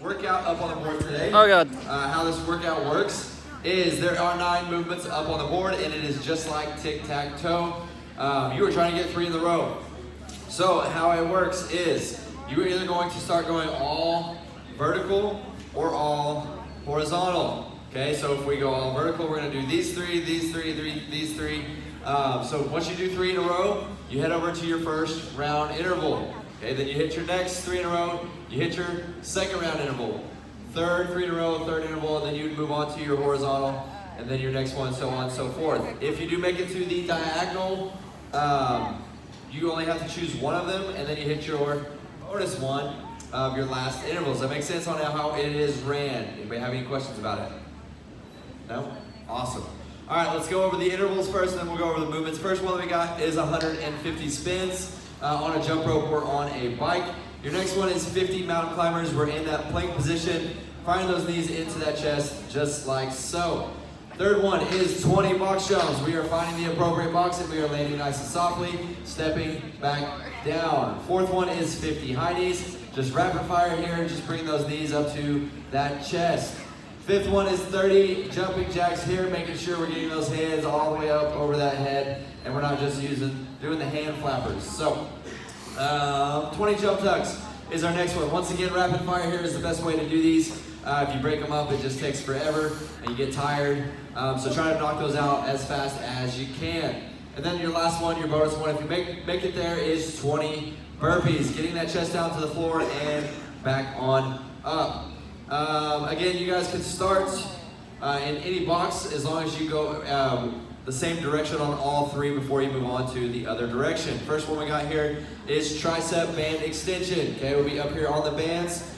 workout up on the board today. Oh God. How this workout works is there are 9 movements up on the board, and it is just like tic-tac-toe. You are trying to get 3 in a row. So how it works is you are either going to start going all vertical or all horizontal. Okay, so if we go all vertical, we're going to do these 3, these 3, these 3. So once you do 3 in a row, you head over to your first round interval. Okay, then you hit your next 3 in a row, you hit your second round interval. Third, 3 in a row, third interval, and then you'd move on to your horizontal, and then your next one, so on and so forth. If you do make it to the diagonal, you only have to choose one of them, and then you hit your bonus one of your last interval. Does that make sense on how it is ran? Anybody have any questions about it? No? Awesome. All right, let's go over the intervals first, and then we'll go over the movements. First one that we got is 150 spins on a jump rope or on a bike. Your next one is 50 mountain climbers. We're in that plank position, firing those knees into that chest, just like so. Third one is 20 box jumps. We are finding the appropriate box, and we are landing nice and softly, stepping back down. Fourth one is 50 high knees. Just rapid fire here, just bring those knees up to that chest. Fifth one is 30 jumping jacks here, making sure we're getting those hands all the way up over that head, and we're not just doing the hand flappers. So, 20 jump tucks is our next one. Once again, rapid fire here is the best way to do these. If you break them up, it just takes forever, and you get tired. So try to knock those out as fast as you can. And then your last one, your bonus one, if you make it there, is 20 burpees, getting that chest down to the floor and back on up. Again, you guys can start in any box as long as you go the same direction on all 3 before you move on to the other direction. First one we got here is tricep band extension. Okay, we'll be up here on the bands.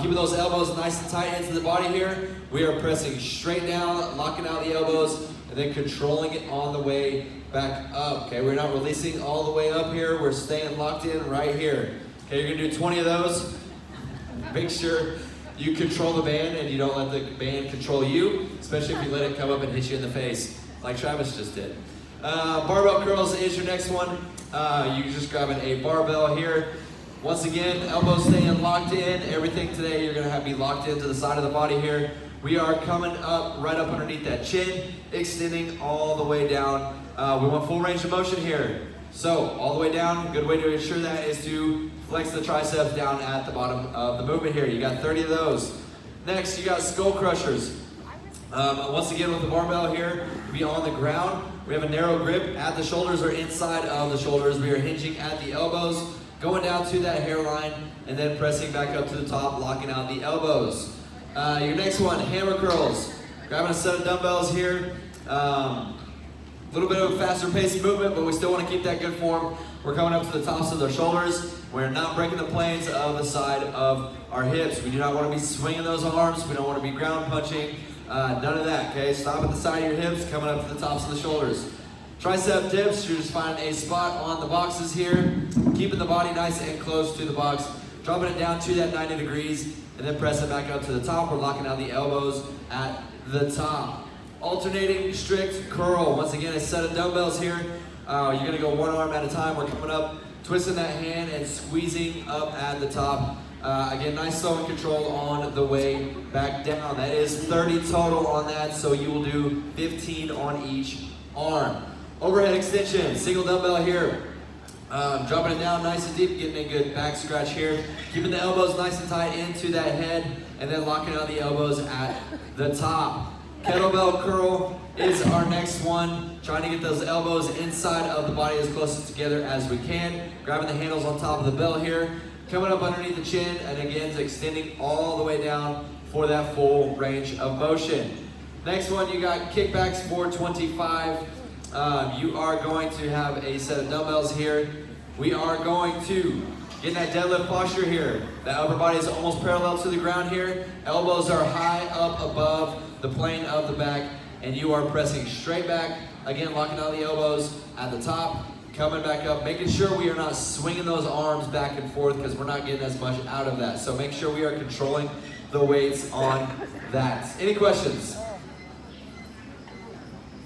Keeping those elbows nice and tight into the body here. We are pressing straight down, locking out the elbows, and then controlling it on the way back up. Okay, we're not releasing all the way up here. We're staying locked in right here. Okay, you're gonna do 20 of those. Make sure you control the band and you don't let the band control you, especially if you let it come up and hit you in the face, like Travis just did. Barbell curls is your next one. You're just grabbing a barbell here. Once again, elbows staying locked in. Everything today, you're gonna be locked into the side of the body here. We are coming up, right up underneath that chin, extending all the way down. We want full range of motion here. So, all the way down, a good way to ensure that is to flex the triceps down at the bottom of the movement here. You got 30 of those. Next, you got skull crushers. Once again, with the barbell here, be on the ground. We have a narrow grip at the shoulders or inside of the shoulders. We are hinging at the elbows, going down to that hairline, and then pressing back up to the top, locking out the elbows. Your next one, hammer curls. Grabbing a set of dumbbells here. A little bit of a faster paced movement, but we still want to keep that good form. We're coming up to the tops of the shoulders. We're not breaking the planes of the side of our hips. We do not want to be swinging those arms. We don't want to be ground punching. None of that, okay? Stop at the side of your hips, coming up to the tops of the shoulders. Tricep dips, you're just finding a spot on the boxes here, keeping the body nice and close to the box, dropping it down to that 90 degrees, and then press it back up to the top. We're locking out the elbows at the top. Alternating strict curl. Once again, a set of dumbbells here. You're gonna go one arm at a time. We're coming up, twisting that hand and squeezing up at the top. Again, nice slow and control on the way back down. That is 30 total on that, so you will do 15 on each arm. Overhead extension, single dumbbell here. Dropping it down nice and deep, getting a good back scratch here. Keeping the elbows nice and tight into that head, and then locking out the elbows at the top. Kettlebell curl is our next one. Trying to get those elbows inside of the body as close together as we can. Grabbing the handles on top of the bell here. Coming up underneath the chin, and again, extending all the way down for that full range of motion. Next one, you got kickbacks for 25. You are going to have a set of dumbbells here. We are going to get in that deadlift posture here. The upper body is almost parallel to the ground here. Elbows are high up above the plane of the back, and you are pressing straight back. Again, locking out the elbows at the top, coming back up, making sure we are not swinging those arms back and forth because we're not getting as much out of that. So make sure we are controlling the weights on that. Any questions?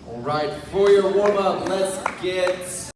All right, for your warm-up, let's get